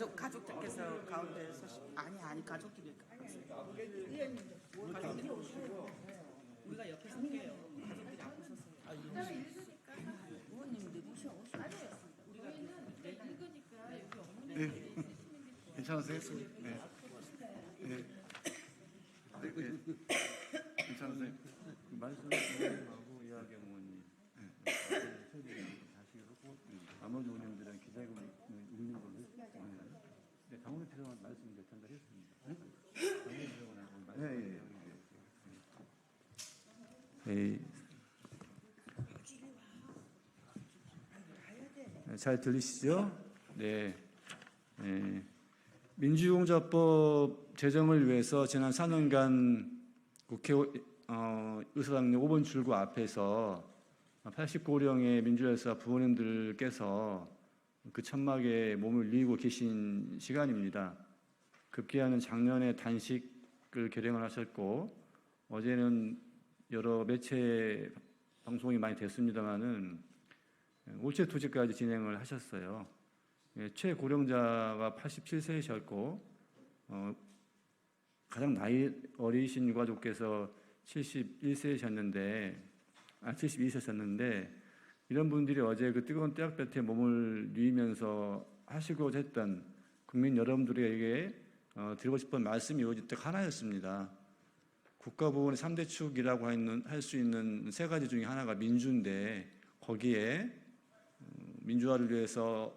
가족들께서 가운데 서시 아니 가족들이 가족들이 오시고 우리가 옆에 설게요. 가족들이 앞에 서서 의원님들이 오셔. 우리가 읽으니까 여기 없는 네. 괜찮으세요? 네. 네. 네. 괜찮으세요? 말씀하고 이야기한 의원님 다시 하고 나머지 의원님들은 기자회견 읽는 걸로 네, 당원의 필요한 말씀 이제 전달했습니다. 당원의 필요한 말씀. 잘 들리시죠? 네. 네. 민주유공자법 제정을 위해서 지난 4년간 국회 의사당역 5번 출구 앞에서 89호령의 민주열사 부모님들께서 그 천막에 몸을 뉘고 계신 시간입니다. 급기야는 작년에 단식을 결행을 하셨고 어제는 여러 매체 방송이 많이 됐습니다마는 올체투지까지 진행을 하셨어요. 최고령자가 87세이셨고 가장 나이 어리신 유가족께서 71세이셨는데 72세셨는데 이런 분들이 어제 그 뜨거운 태양볕에 몸을 뉘면서 하시고자 했던 국민 여러분들에게 드리고 싶은 말씀이 오직 딱 하나였습니다. 국가보훈의 3대 축이라고 할 수 있는 세 가지 중에 하나가 민주인데 거기에 민주화를 위해서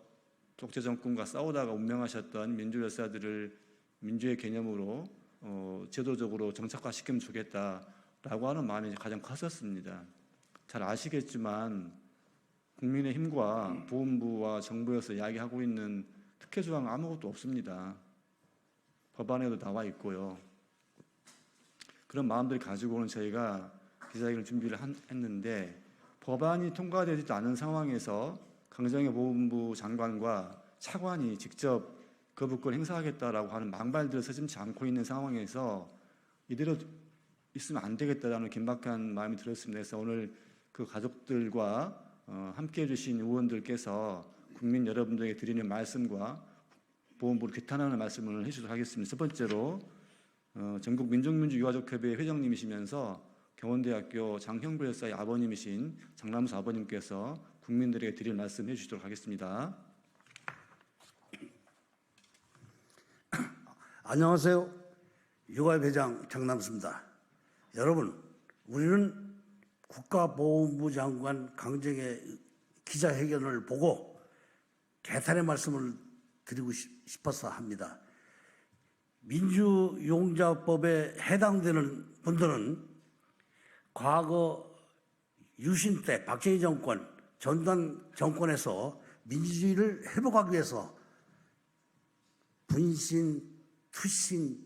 독재 정권과 싸우다가 운명하셨던 민주열사들을 민주의 개념으로 제도적으로 정착화시키면 좋겠다라고 하는 마음이 가장 컸었습니다. 잘 아시겠지만 국민의힘과 보훈부와 정부에서 이야기하고 있는 특혜 조항 아무것도 없습니다. 법안에도 나와 있고요. 그런 마음들을 가지고는 저희가 기자회견을 준비를 했는데 법안이 통과되지도 않은 상황에서 강정의 보훈부 장관과 차관이 직접 거부권 행사하겠다라고 하는 망발들을 서슴지 않고 있는 상황에서 이대로 있으면 안 되겠다라는 긴박한 마음이 들었습니다. 그래서 오늘 그 가족들과 함께해 주신 의원들께서 국민 여러분들에게 드리는 말씀과 보훈부를 규탄하는 말씀을 해주도록 하겠습니다. 첫 번째로 전국 민족민주유가족협의회 회장님이시면서 경원대학교 장형부 열사의 아버님이신 장남수 아버님께서 국민들에게 드릴 말씀 해주시도록 하겠습니다. 안녕하세요. 유가회장 장남수입니다. 여러분, 우리는 국가보훈부 장관 강정의 기자회견을 보고 개탄의 말씀을 드리고 싶어서 합니다. 민주유공자법에 해당되는 분들은 과거 유신 때 박정희 정권, 전두환 정권에서 민주주의를 회복하기 위해서 분신, 투신,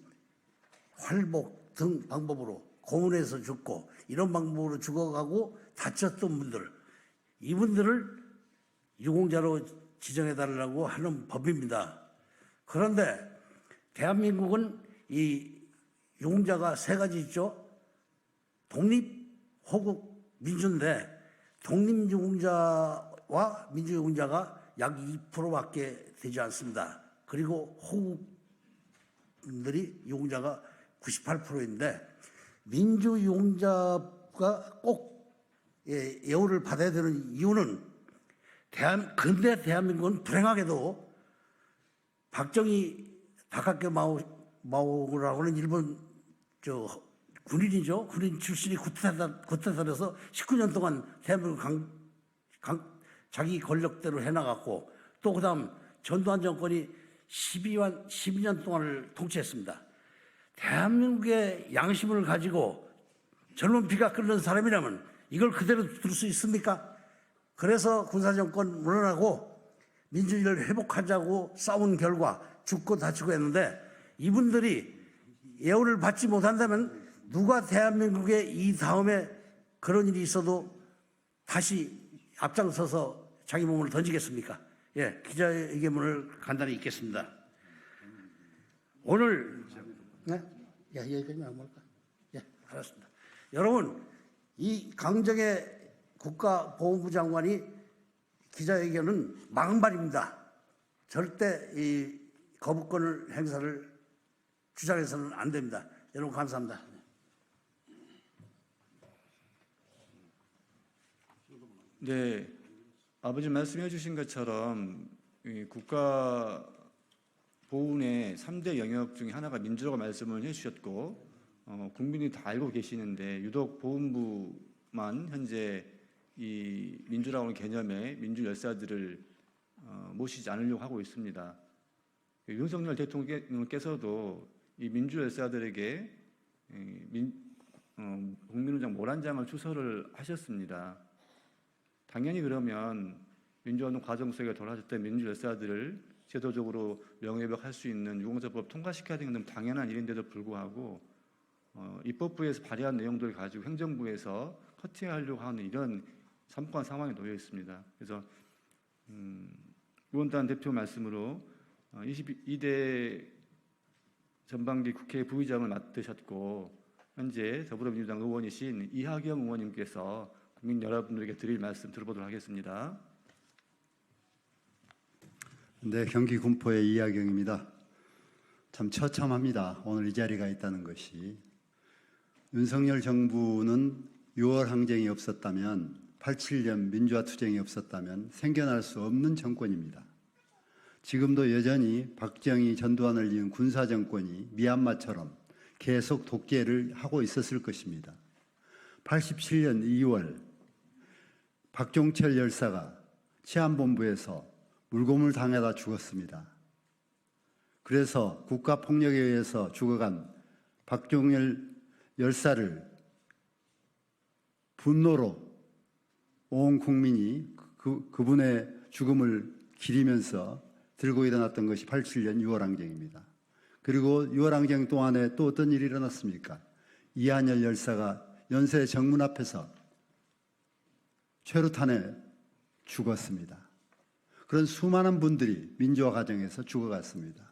활복 등 방법으로 고문해서 죽고 이런 방법으로 죽어가고 다쳤던 분들, 이분들을 유공자로 지정해달라고 하는 법입니다. 그런데 대한민국은 이 유공자가 세 가지 있죠. 독립, 호국, 민주인데 독립유공자와 민주유공자가 약 2%밖에 되지 않습니다. 그리고 호국분들이 유공자가 98%인데 민주유공자가 꼭 예우를 받아야 되는 이유는 근대 대한민국은 불행하게도 박정희 박학교 마오라고 하는 일본 군인이죠. 군인 출신이 구태타를 해서 19년 동안 대한민국 자기 권력대로 해나갔고 또 그 다음 전두환 정권이 12년 동안을 통치했습니다. 대한민국의 양심을 가지고 젊은 피가 끓는 사람이라면 이걸 그대로 둘 수 있습니까? 그래서 군사정권 물러나고 민주주의를 회복하자고 싸운 결과 죽고 다치고 했는데 이분들이 예우를 받지 못한다면 누가 대한민국에 이 다음에 그런 일이 있어도 다시 앞장서서 자기 몸을 던지겠습니까? 예, 기자회견문을 간단히 읽겠습니다. 오늘 네? 야, 여기까지만 안 볼까? 예, 알았습니다. 여러분, 이 강정의 국가보훈부 장관이 기자회견은 망발입니다. 절대 거부권을 행사를 주장해서는 안 됩니다. 여러분 감사합니다. 네, 아버지 말씀해 주신 것처럼 이 국가 보훈의 3대 영역 중에 하나가 민주라고 말씀을 해주셨고 국민이 다 알고 계시는데 유독 보훈부만 현재 이 민주라고 하는 개념에 민주 열사들을 모시지 않으려고 하고 있습니다. 윤석열 대통령께서도 이 민주 열사들에게 국민훈장 모란장을 추서를 하셨습니다. 당연히 그러면 민주화운동 과정 속에 돌아가셨던 민주 열사들을 제도적으로 명예회복할 수 있는 유공자법 통과시켜야 되는 건 당연한 일인데도 불구하고 입법부에서 발의한 내용들을 가지고 행정부에서 커팅하려고 하는 이런 참혹한 상황에 놓여 있습니다. 그래서 의원단 대표 말씀으로 22대 전반기 국회 부의장을 맡으셨고 현재 더불어민주당 의원이신 이하경 의원님께서 국민 여러분들에게 드릴 말씀 들어보도록 하겠습니다. 네, 경기 군포의 이하경입니다. 참 처참합니다. 오늘 이 자리가 있다는 것이. 윤석열 정부는 6월 항쟁이 없었다면 87년 민주화 투쟁이 없었다면 생겨날 수 없는 정권입니다. 지금도 여전히 박정희 전두환을 이은 군사정권이 미얀마처럼 계속 독재를 하고 있었을 것입니다. 87년 2월 박종철 열사가 치안본부에서 물고문을 당하다 죽었습니다. 그래서 국가폭력에 의해서 죽어간 박종철 열사를 분노로 온 국민이 그분의 죽음을 기리면서 들고 일어났던 것이 87년 6월 항쟁입니다. 그리고 6월 항쟁 동안에 또 어떤 일이 일어났습니까? 이한열 열사가 연세 정문 앞에서 최루탄에 죽었습니다. 그런 수많은 분들이 민주화 과정에서 죽어갔습니다.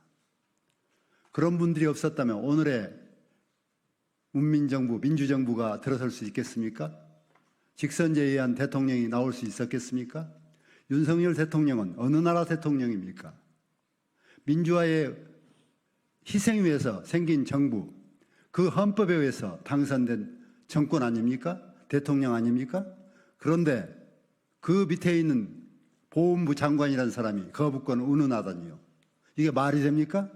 그런 분들이 없었다면 오늘의 문민정부, 민주정부가 들어설 수 있겠습니까? 직선제에 의한 대통령이 나올 수 있었겠습니까? 윤석열 대통령은 어느 나라 대통령입니까? 민주화의 희생 위해서 생긴 정부, 그 헌법에 의해서 당선된 정권 아닙니까? 대통령 아닙니까? 그런데 그 밑에 있는 보훈부 장관이라는 사람이 거부권을 운운하다니요. 이게 말이 됩니까?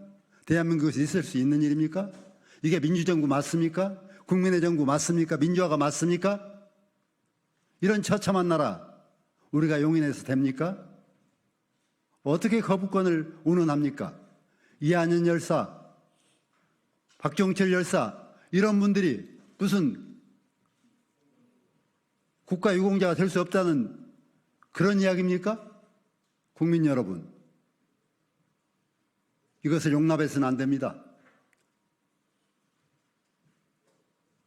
대한민국에서 있을 수 있는 일입니까? 이게 민주정부 맞습니까? 국민의 정부 맞습니까? 민주화가 맞습니까? 이런 처참한 나라 우리가 용인해서 됩니까? 어떻게 거부권을 운운합니까? 이한연 열사, 박종철 열사 이런 분들이 무슨 국가유공자가 될 수 없다는 그런 이야기입니까? 국민 여러분, 이것을 용납해서는 안 됩니다.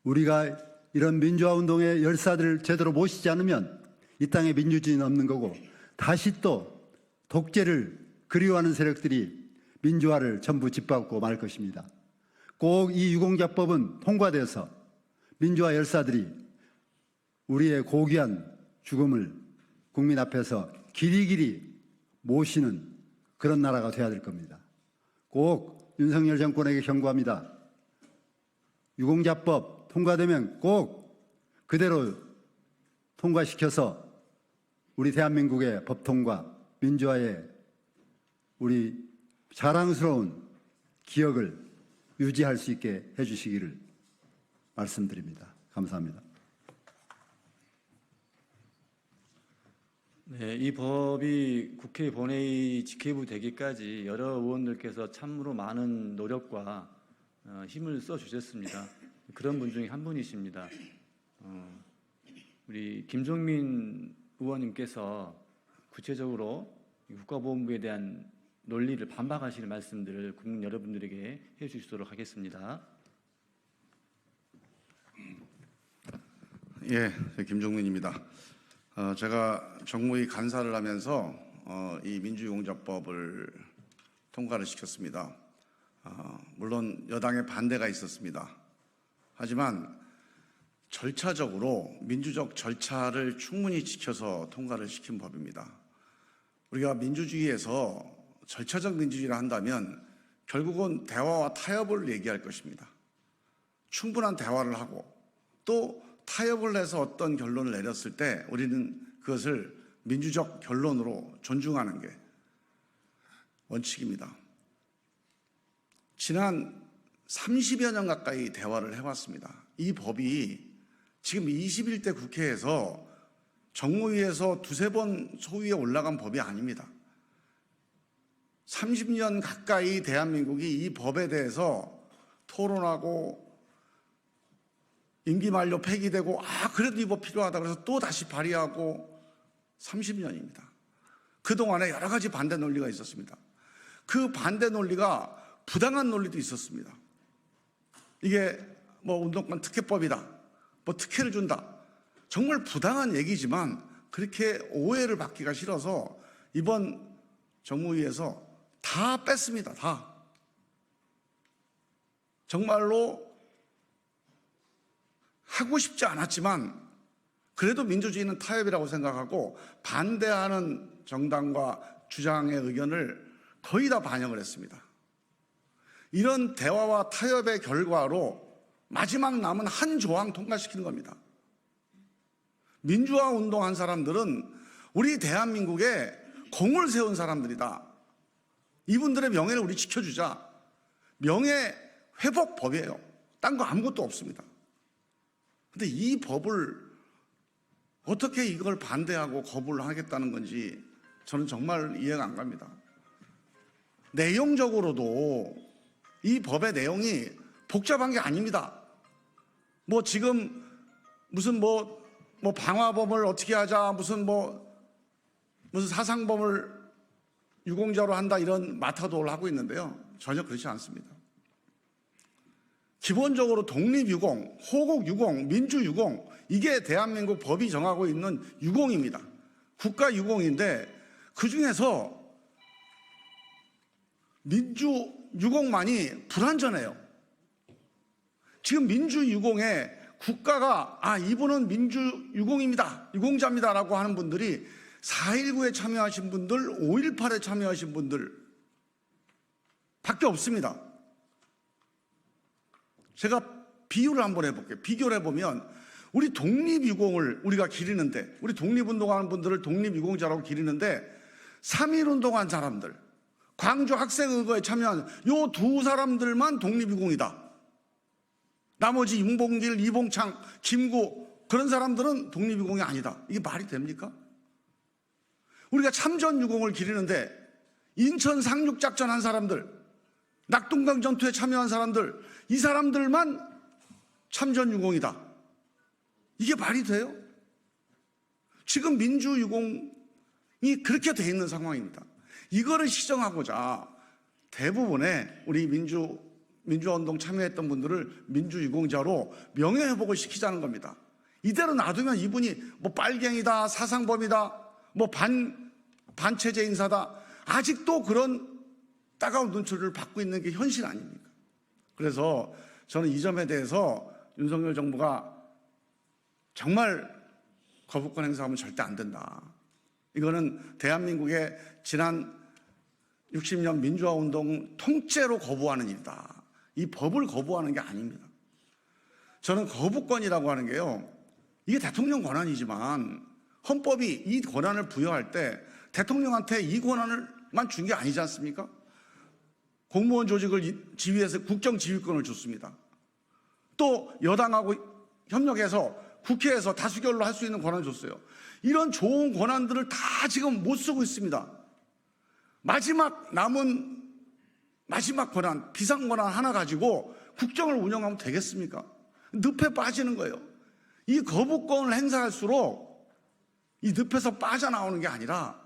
우리가 이런 민주화운동의 열사들을 제대로 모시지 않으면 이 땅에 민주주의는 없는 거고 다시 또 독재를 그리워하는 세력들이 민주화를 전부 짓밟고 말 것입니다. 꼭 이 유공자법은 통과돼서 민주화 열사들이 우리의 고귀한 죽음을 국민 앞에서 길이길이 모시는 그런 나라가 돼야 될 겁니다. 꼭 윤석열 정권에게 경고합니다. 유공자법 통과되면 꼭 그대로 통과시켜서 우리 대한민국의 법통과 민주화의 우리 자랑스러운 기억을 유지할 수 있게 해주시기를 말씀드립니다. 감사합니다. 네, 이 법이 국회 본회의 직회부 되기까지 여러 의원들께서 참으로 많은 노력과 힘을 써주셨습니다. 그런 분 중에 한 분이십니다. 우리 김종민 의원님께서 구체적으로 국가보훈부에 대한 논리를 반박하시는 말씀들을 국민 여러분들에게 해주시도록 하겠습니다. 예, 김종민입니다. 제가 정무위 간사를 하면서 이 민주유공자법을 통과를 시켰습니다. 물론 여당의 반대가 있었습니다. 하지만 절차적으로 민주적 절차를 충분히 지켜서 통과를 시킨 법입니다. 우리가 민주주의에서 절차적 민주주의를 한다면 결국은 대화와 타협을 얘기할 것입니다. 충분한 대화를 하고 또 타협을 해서 어떤 결론을 내렸을 때 우리는 그것을 민주적 결론으로 존중하는 게 원칙입니다. 지난 30여 년 가까이 대화를 해왔습니다. 이 법이 지금 21대 국회에서 정무위에서 두세 번 소위에 올라간 법이 아닙니다. 30년 가까이 대한민국이 이 법에 대해서 토론하고 임기 만료 폐기되고 그래도 이 법 필요하다 그래서 또 다시 발의하고 30년입니다. 그동안에 여러 가지 반대 논리가 있었습니다. 그 반대 논리가 부당한 논리도 있었습니다. 이게 운동권 특혜법이다, 특혜를 준다, 정말 부당한 얘기지만 그렇게 오해를 받기가 싫어서 이번 정무위에서 다 뺐습니다. 다. 정말로 하고 싶지 않았지만 그래도 민주주의는 타협이라고 생각하고 반대하는 정당과 주장의 의견을 거의 다 반영을 했습니다. 이런 대화와 타협의 결과로 마지막 남은 한 조항 통과시키는 겁니다. 민주화 운동한 사람들은 우리 대한민국에 공을 세운 사람들이다. 이분들의 명예를 우리 지켜주자. 명예회복법이에요. 딴 거 아무것도 없습니다. 근데 이 법을 어떻게 이걸 반대하고 거부를 하겠다는 건지 저는 정말 이해가 안 갑니다. 내용적으로도 이 법의 내용이 복잡한 게 아닙니다. 지금 무슨 방화범을 어떻게 하자, 무슨 사상범을 유공자로 한다, 이런 마타도를 하고 있는데요. 전혀 그렇지 않습니다. 기본적으로 독립유공, 호국유공, 민주유공, 이게 대한민국 법이 정하고 있는 유공입니다. 국가유공인데 그중에서 민주유공만이 불완전해요. 지금 민주유공에 국가가 이분은 민주유공입니다, 유공자입니다라고 하는 분들이 4.19에 참여하신 분들, 5.18에 참여하신 분들 밖에 없습니다. 제가 비유를 한번 해볼게요. 비교를 해보면 우리 독립유공을 우리가 기리는데, 우리 독립운동하는 분들을 독립유공자라고 기리는데 3.1운동한 사람들, 광주 학생의거에 참여한 요 두 사람들만 독립유공이다. 나머지 윤봉길, 이봉창, 김구 그런 사람들은 독립유공이 아니다. 이게 말이 됩니까? 우리가 참전유공을 기리는데 인천 상륙작전 한 사람들, 낙동강 전투에 참여한 사람들, 이 사람들만 참전유공이다. 이게 말이 돼요? 지금 민주유공이 그렇게 돼 있는 상황입니다. 이거를 시정하고자 대부분의 우리 민주화운동 참여했던 분들을 민주유공자로 명예회복을 시키자는 겁니다. 이대로 놔두면 이분이 빨갱이다, 사상범이다, 반체제 인사다, 아직도 그런 따가운 눈초리를 받고 있는 게 현실 아닙니까? 그래서 저는 이 점에 대해서 윤석열 정부가 정말 거부권 행사하면 절대 안 된다. 이거는 대한민국의 지난 60년 민주화 운동 통째로 거부하는 일이다. 이 법을 거부하는 게 아닙니다. 저는 거부권이라고 하는 게요, 이게 대통령 권한이지만 헌법이 이 권한을 부여할 때 대통령한테 이 권한을만 준 게 아니지 않습니까? 공무원 조직을 지휘해서 국정지휘권을 줬습니다. 또 여당하고 협력해서 국회에서 다수결로 할 수 있는 권한을 줬어요. 이런 좋은 권한들을 다 지금 못 쓰고 있습니다. 남은 마지막 권한, 비상권한 하나 가지고 국정을 운영하면 되겠습니까? 늪에 빠지는 거예요. 이 거부권을 행사할수록 이 늪에서 빠져나오는 게 아니라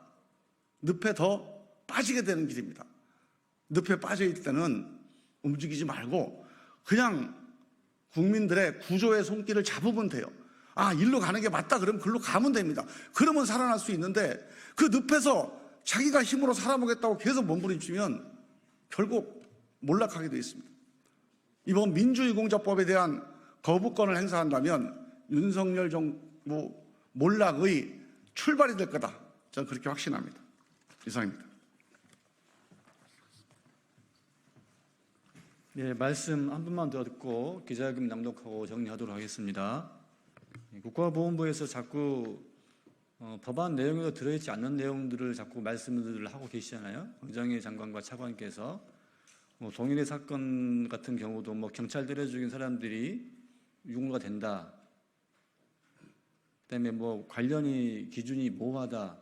늪에 더 빠지게 되는 길입니다. 늪에 빠져 있을 때는 움직이지 말고 그냥 국민들의 구조의 손길을 잡으면 돼요. 일로 가는 게 맞다 그러면 글로 가면 됩니다. 그러면 살아날 수 있는데 그 늪에서 자기가 힘으로 살아보겠다고 계속 몸부림치면 결국 몰락하게 되어 있습니다. 이번 민주유공자법에 대한 거부권을 행사한다면 윤석열 정부 몰락의 출발이 될 거다. 저는 그렇게 확신합니다. 이상입니다. 네, 말씀 한 분만 더 듣고 기자회견 낭독하고 정리하도록 하겠습니다. 국가보훈부에서 자꾸 법안 내용에도 들어있지 않는 내용들을 자꾸 말씀을 하고 계시잖아요. 황정희 장관과 차관께서 동일의 사건 같은 경우도 경찰들에 죽인 사람들이 유죄가 된다. 그다음에 관련이 기준이 모호하다.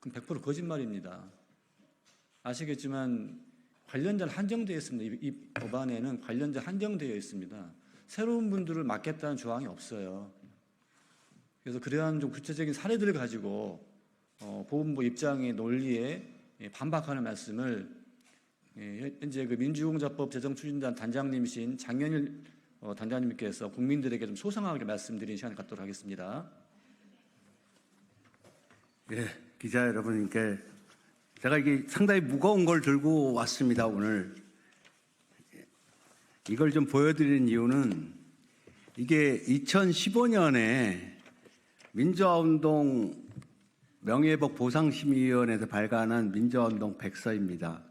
그럼 100% 거짓말입니다. 아시겠지만 관련자는 한정되어 있습니다. 이 법안에는 관련자 한정되어 있습니다. 새로운 분들을 맡겠다는 조항이 없어요. 그래서 그러한 좀 구체적인 사례들을 가지고 보훈부 입장의 논리에 반박하는 말씀을 현재 그 민주유공자법 제정추진단 단장님이신 장현일 단장님께서 국민들에게 좀 소상하게 말씀드린 시간을 갖도록 하겠습니다. 예, 기자 여러분께 제가 이게 상당히 무거운 걸 들고 왔습니다. 오늘 이걸 좀 보여드리는 이유는 이게 2015년에 민주화운동 명예회복 보상심의위원회에서 발간한 민주화운동 백서입니다.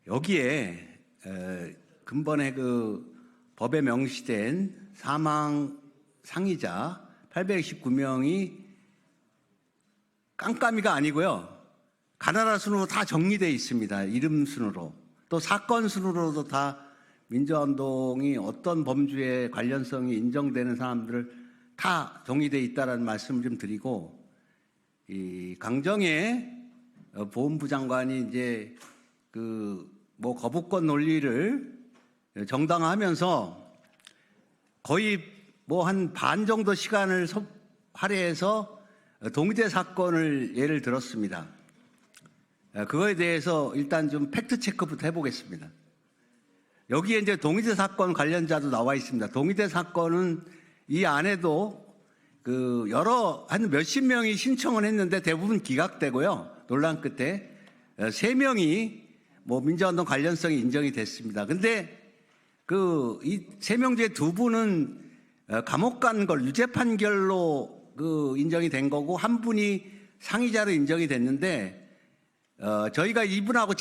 여기에 근본에 그 법에 명시된 사망 상이자 829명이 깜깜이가 아니고요. 가나다 순으로 다 정리되어 있습니다. 이름 순으로. 또 사건 순으로도 다 민주화운동이 어떤 범죄에 관련성이 인정되는 사람들을 다 정리되어 있다는 말씀을 좀 드리고, 이 강정의 보훈부 장관이 이제 거부권 논리를 정당화하면서 거의 한 반 정도 시간을 할애해서 동의대 사건을 예를 들었습니다. 그거에 대해서 일단 좀 팩트 체크부터 해보겠습니다. 여기에 이제 동의대 사건 관련자도 나와 있습니다. 동의대 사건은 이 안에도 한 몇십 명이 신청을 했는데 대부분 기각되고요. 논란 끝에 3명이 민주화운동 관련성이 인정이 됐습니다. 근데 이 3명 중에 2분은 감옥 간 걸 유죄 판결로 인정이 된 거고, 한 분이 상의자로 인정이 됐는데, 저희가 이분하고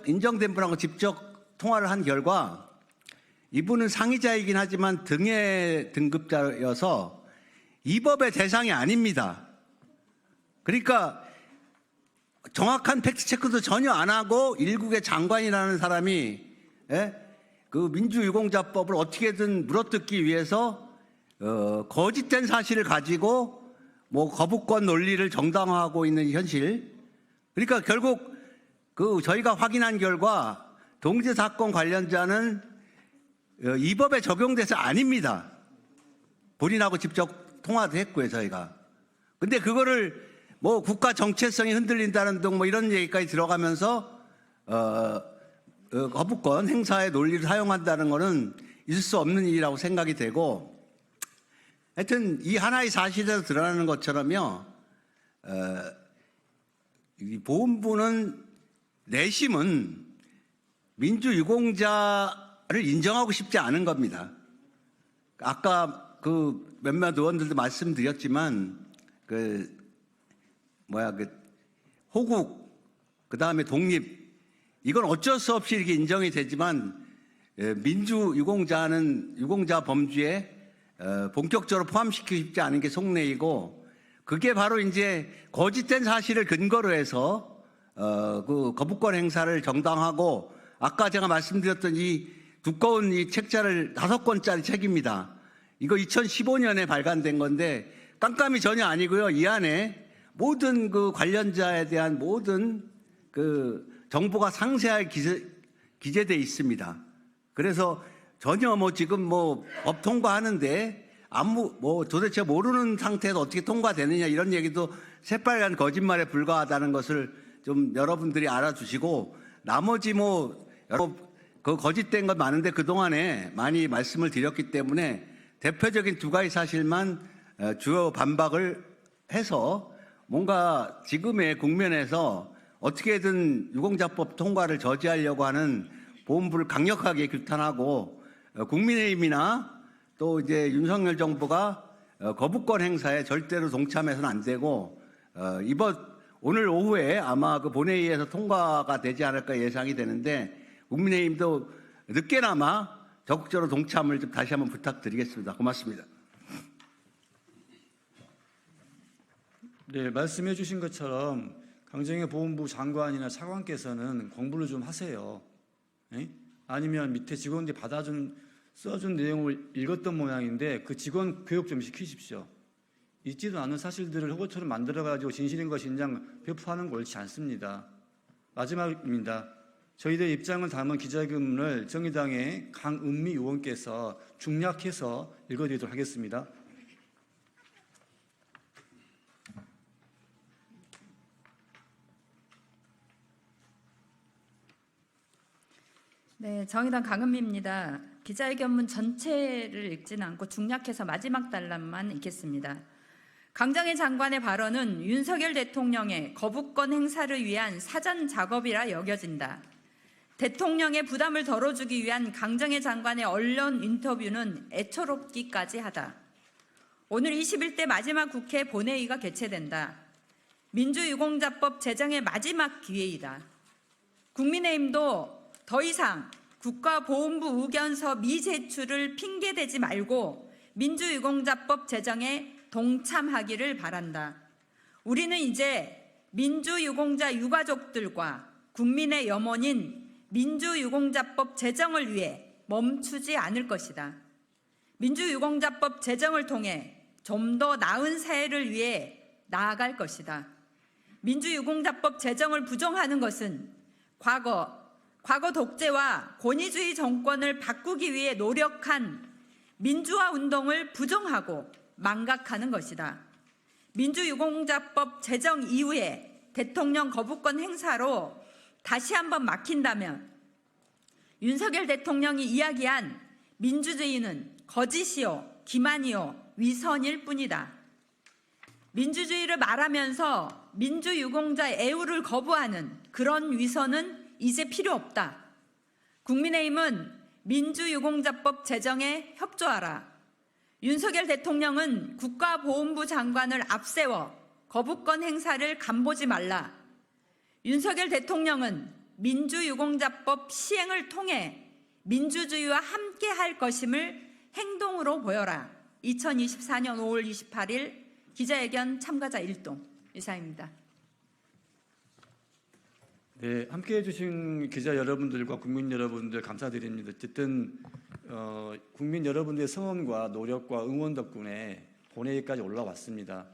인정된 분하고 직접 통화를 한 결과, 이분은 상의자이긴 하지만 등해 등급자여서 이 법의 대상이 아닙니다. 그러니까 정확한 팩트체크도 전혀 안 하고 일국의 장관이라는 사람이 그 민주유공자법을 어떻게든 물어뜯기 위해서 거짓된 사실을 가지고 거부권 논리를 정당화하고 있는 현실. 그러니까 결국 저희가 확인한 결과 동의대 사건 관련자는 이 법에 적용돼서 아닙니다. 본인하고 직접 통화도 했고요, 저희가. 근데 그거를 국가 정체성이 흔들린다는 등 이런 얘기까지 들어가면서 거부권 행사의 논리를 사용한다는 것은 있을 수 없는 일이라고 생각이 되고, 하여튼 이 하나의 사실에서 드러나는 것처럼요, 이 보훈부는 내심은 민주유공자를 인정하고 싶지 않은 겁니다. 아까 몇몇 의원들도 말씀드렸지만 호국, 그 다음에 독립, 이건 어쩔 수 없이 이렇게 인정이 되지만 민주유공자는 유공자 범주에 본격적으로 포함시키고 싶지 않은 게 속내이고, 그게 바로 이제 거짓된 사실을 근거로 해서 거부권 행사를 정당하고, 아까 제가 말씀드렸던 이 두꺼운 이 책자를 5권짜리 책입니다. 이거 2015년에 발간된 건데 깜깜이 전혀 아니고요. 이 안에 모든 관련자에 대한 모든 정보가 상세하게 기재되어 있습니다. 그래서 전혀 지금 법 통과하는데 도대체 모르는 상태에서 어떻게 통과되느냐 이런 얘기도 새빨간 거짓말에 불과하다는 것을 좀 여러분들이 알아주시고, 나머지 거짓된 것 많은데 그동안에 많이 말씀을 드렸기 때문에 대표적인 2가지 사실만 주요 반박을 해서 뭔가 지금의 국면에서 어떻게든 유공자법 통과를 저지하려고 하는 보훈부를 강력하게 규탄하고, 국민의힘이나 또 이제 윤석열 정부가 거부권 행사에 절대로 동참해서는 안 되고, 오늘 오후에 아마 본회의에서 통과가 되지 않을까 예상이 되는데, 국민의힘도 늦게나마 적극적으로 동참을 좀 다시 한번 부탁드리겠습니다. 고맙습니다. 네, 말씀해 주신 것처럼 강정희 보훈부 장관이나 차관께서는 공부를 좀 하세요. 예? 아니면 밑에 직원들이 써준 내용을 읽었던 모양인데 그 직원 교육 좀 시키십시오. 있지도 않은 사실들을 허구처럼 만들어가지고 진실인 것인장 배포하는 거 옳지 않습니다. 마지막입니다. 저희들의 입장을 담은 기자회견문을 정의당의 강은미 의원께서 중략해서 읽어드리도록 하겠습니다. 네, 정의당 강은미입니다. 기자회견문 전체를 읽지는 않고 중략해서 마지막 단락만 읽겠습니다. 강정희 장관의 발언은 윤석열 대통령의 거부권 행사를 위한 사전 작업이라 여겨진다. 대통령의 부담을 덜어주기 위한 강정희 장관의 언론 인터뷰는 애처롭기까지 하다. 오늘 21대 마지막 국회 본회의가 개최된다. 민주유공자법 제정의 마지막 기회이다. 국민의힘도 더 이상 국가보훈부 의견서 미제출을 핑계대지 말고 민주유공자법 제정에 동참하기를 바란다. 우리는 이제 민주유공자 유가족들과 국민의 염원인 민주유공자법 제정을 위해 멈추지 않을 것이다. 민주유공자법 제정을 통해 좀 더 나은 사회를 위해 나아갈 것이다. 민주유공자법 제정을 부정하는 것은 과거 독재와 권위주의 정권을 바꾸기 위해 노력한 민주화 운동을 부정하고 망각하는 것이다. 민주유공자법 제정 이후에 대통령 거부권 행사로 다시 한번 막힌다면 윤석열 대통령이 이야기한 민주주의는 거짓이요, 기만이요, 위선일 뿐이다. 민주주의를 말하면서 민주유공자의 애우를 거부하는 그런 위선은 이제 필요 없다. 국민의힘은 민주유공자법 제정에 협조하라. 윤석열 대통령은 국가보훈부 장관을 앞세워 거부권 행사를 간보지 말라. 윤석열 대통령은 민주유공자법 시행을 통해 민주주의와 함께할 것임을 행동으로 보여라. 2024년 5월 28일 기자회견 참가자 1동 이상입니다. 네, 함께해 주신 기자 여러분들과 국민 여러분들 감사드립니다. 어쨌든 국민 여러분들의 성원과 노력과 응원 덕분에 본회의까지 올라왔습니다.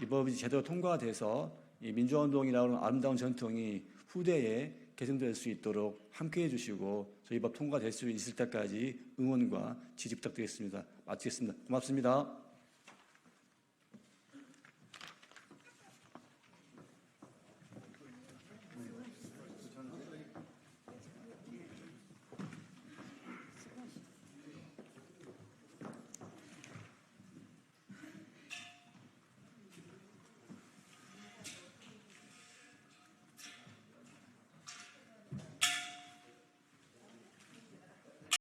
이 법이 제대로 통과돼서 이 민주화운동이라는 아름다운 전통이 후대에 개선될 수 있도록 함께해 주시고 저희 법 통과될 수 있을 때까지 응원과 지지 부탁드리겠습니다. 마치겠습니다. 고맙습니다.